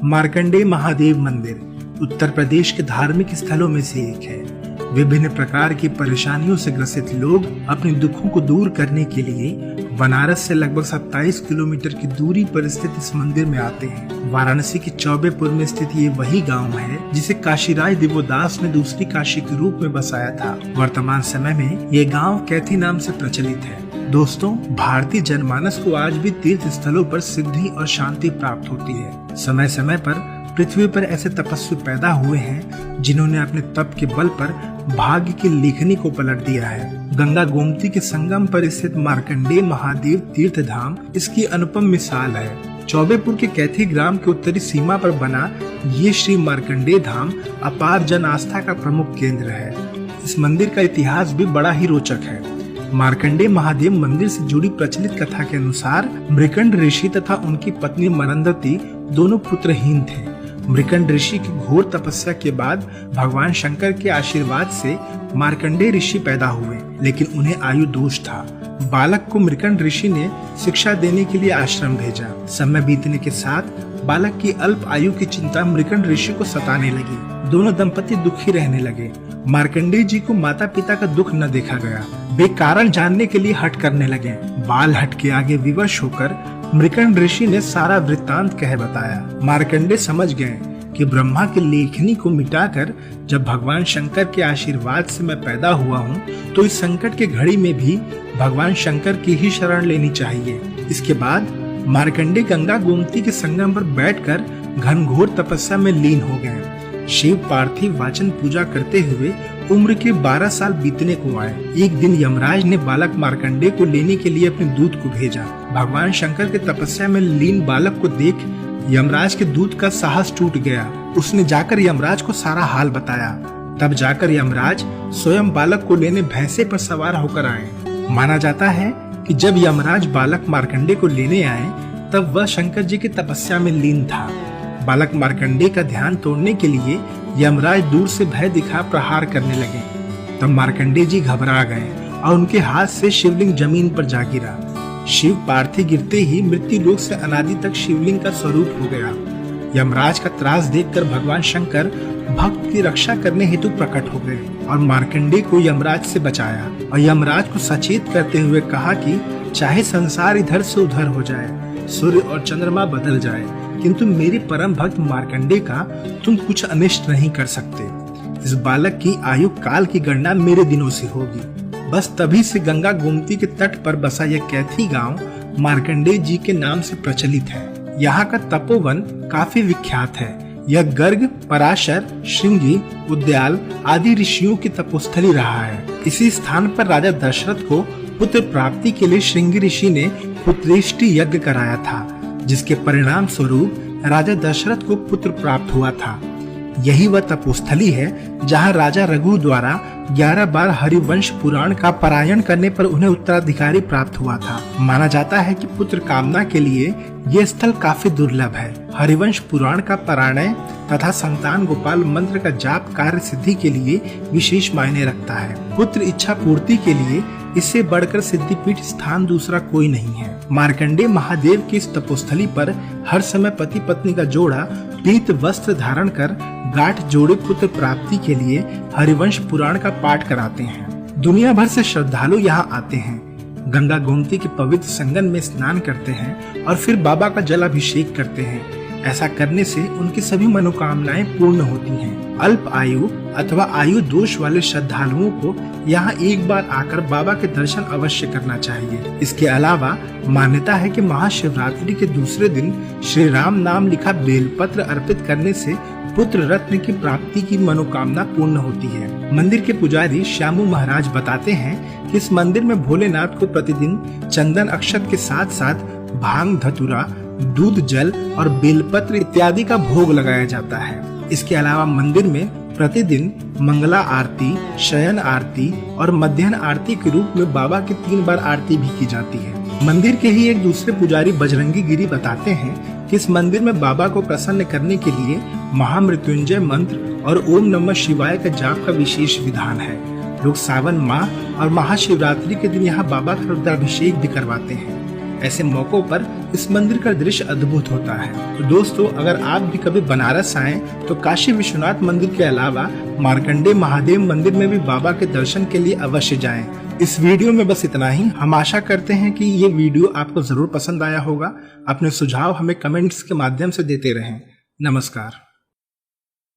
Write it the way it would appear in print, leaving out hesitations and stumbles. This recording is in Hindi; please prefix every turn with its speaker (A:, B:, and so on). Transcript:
A: मार्कंडेय महादेव मंदिर उत्तर प्रदेश के धार्मिक स्थलों में से एक है। विभिन्न प्रकार की परेशानियों से ग्रसित लोग अपने दुखों को दूर करने के लिए बनारस से लगभग 27 किलोमीटर की दूरी पर स्थित इस मंदिर में आते हैं। वाराणसी के चौबेपुर में स्थित ये वही गांव है जिसे काशीराज दिवोदास ने दूसरी काशी के रूप में बसाया था। वर्तमान समय में ये गांव कैथी नाम से प्रचलित है। दोस्तों, भारतीय जनमानस को आज भी तीर्थ स्थलों पर सिद्धि और शांति प्राप्त होती है। समय समय पर पृथ्वी पर ऐसे तपस्वी पैदा हुए हैं जिन्होंने अपने तप के बल पर भाग्य की लेखनी को पलट दिया है। गंगा गोमती के संगम पर स्थित मार्कंडेय महादेव तीर्थ धाम इसकी अनुपम मिसाल है। चौबेपुर के कैथी ग्राम के उत्तरी सीमा पर बना ये श्री मार्कंडेय धाम अपार जन आस्था का प्रमुख केंद्र है। इस मंदिर का इतिहास भी बड़ा ही रोचक है। मार्कंडेय महादेव मंदिर से जुड़ी प्रचलित कथा के अनुसार मृकंड ऋषि तथा उनकी पत्नी मरंदती दोनों पुत्रहीन थे। मृकंड ऋषि की घोर तपस्या के बाद भगवान शंकर के आशीर्वाद से मार्कंडेय ऋषि पैदा हुए, लेकिन उन्हें आयु दोष था। बालक को मृकंड ऋषि ने शिक्षा देने के लिए आश्रम भेजा। समय बीतने के साथ बालक की अल्प आयु की चिंता मृकंड ऋषि को सताने लगी। दोनों दंपति दुखी रहने लगे। मार्कंडेय जी को माता पिता का दुख न देखा गया। वे कारण जानने के लिए हठ करने लगे। बाल हट के आगे विवश होकर मृकंड ऋषि ने सारा वृत्तांत कह बताया। मार्कंडेय समझ गए कि ब्रह्मा की लेखनी को मिटाकर जब भगवान शंकर के आशीर्वाद से मैं पैदा हुआ हूँ, तो इस संकट के घड़ी में भी भगवान शंकर की ही शरण लेनी चाहिए। इसके बाद मार्कंडेय गंगा गोमती के संगम पर बैठकर घनघोर तपस्या में लीन हो गए। शिव पार्थिव वाचन पूजा करते हुए उम्र के 12 साल बीतने को आए। एक दिन यमराज ने बालक मार्कंडेय को लेने के लिए अपने दूत को भेजा। भगवान शंकर के तपस्या में लीन बालक को देख यमराज के दूत का साहस टूट गया। उसने जाकर यमराज को सारा हाल बताया। तब जाकर यमराज स्वयं बालक को लेने भैंसे पर सवार होकर आए। माना जाता है कि जब यमराज बालक मार्कंडेय को लेने आए तब वह शंकर जी की तपस्या में लीन था। बालक मार्कंडेय का ध्यान तोड़ने के लिए यमराज दूर से भय दिखा प्रहार करने लगे। तब मार्कंडेय जी घबरा गए और उनके हाथ से शिवलिंग जमीन पर जा गिरा। शिव पार्थिव गिरते ही मृत्यु लोक से अनादि तक शिवलिंग का स्वरूप हो गया। यमराज का त्रास देखकर भगवान शंकर भक्त की रक्षा करने हेतु प्रकट हो गए और मार्कंडेय को यमराज से बचाया और यमराज को सचेत करते हुए कहा कि चाहे संसार इधर से उधर हो जाए, सूर्य और चंद्रमा बदल जाए, किंतु मेरे परम भक्त मार्कंडेय का तुम कुछ अनिष्ट नहीं कर सकते। इस बालक की आयु काल की गणना मेरे दिनों से होगी। बस तभी से गंगा गोमती के तट पर बसा यह कैथी गांव मार्कंडेय जी के नाम से प्रचलित है। यहाँ का तपोवन काफी विख्यात है। यह गर्ग, पराशर, श्रृंगी, उद्याल आदि ऋषियों की तपोस्थली रहा है। इसी स्थान पर राजा दशरथ को पुत्र प्राप्ति के लिए श्रृंगी ऋषि ने पुत्रेष्टि यज्ञ कराया था, जिसके परिणाम स्वरूप राजा दशरथ को पुत्र प्राप्त हुआ था। यही वह तपोस्थली है जहां राजा रघु द्वारा 11 बार हरिवंश पुराण का पारायण करने पर उन्हें उत्तराधिकारी प्राप्त हुआ था। माना जाता है कि पुत्र कामना के लिए यह स्थल काफी दुर्लभ है। हरिवंश पुराण का पारायण तथा संतान गोपाल मंत्र का जाप कार्य सिद्धि के लिए विशेष मायने रखता है। पुत्र इच्छा पूर्ति के लिए इससे बढ़कर सिद्धिपीठ स्थान दूसरा कोई नहीं है। मार्कंडेय महादेव की इस तपोस्थली पर हर समय पति पत्नी का जोड़ा पीत वस्त्र धारण कर गांठ जोड़े पुत्र प्राप्ति के लिए हरिवंश पुराण का पाठ कराते हैं। दुनिया भर से श्रद्धालु यहाँ आते हैं, गंगा गोमती के पवित्र संगम में स्नान करते हैं और फिर बाबा का जलाभिषेक करते हैं। ऐसा करने से उनकी सभी मनोकामनाएं पूर्ण होती हैं। अल्प आयु अथवा आयु दोष वाले श्रद्धालुओं को यहाँ एक बार आकर बाबा के दर्शन अवश्य करना चाहिए। इसके अलावा मान्यता है कि महाशिवरात्रि के दूसरे दिन श्री राम नाम लिखा बेलपत्र अर्पित करने से पुत्र रत्न की प्राप्ति की मनोकामना पूर्ण होती है। मंदिर के पुजारी श्यामू महाराज बताते हैं कि इस मंदिर में भोलेनाथ को प्रतिदिन चंदन अक्षत के साथ साथ भांग, धतूरा, दूध, जल और बेलपत्र इत्यादि का भोग लगाया जाता है। इसके अलावा मंदिर में प्रतिदिन मंगला आरती, शयन आरती और मध्याह्न आरती के रूप में बाबा की 3 बार आरती भी की जाती है। मंदिर के ही एक दूसरे पुजारी बजरंगी गिरी बताते हैं कि इस मंदिर में बाबा को प्रसन्न करने के लिए महामृत्युंजय मंत्र और ओम नमः शिवाय का जाप का विशेष विधान है। लोग सावन माह और महाशिवरात्रि के दिन यहाँ बाबा का रुद्राभिषेक भी करवाते हैं। ऐसे मौकों पर इस मंदिर का दृश्य अद्भुत होता है। तो दोस्तों, अगर आप भी कभी बनारस आएं तो काशी विश्वनाथ मंदिर के अलावा मार्कंडे महादेव मंदिर में भी बाबा के दर्शन के लिए अवश्य जाएं। इस वीडियो में बस इतना ही। हम आशा करते हैं कि ये वीडियो आपको जरूर पसंद आया होगा। अपने सुझाव हमें कमेंट्स के माध्यम से देते रहें। नमस्कार।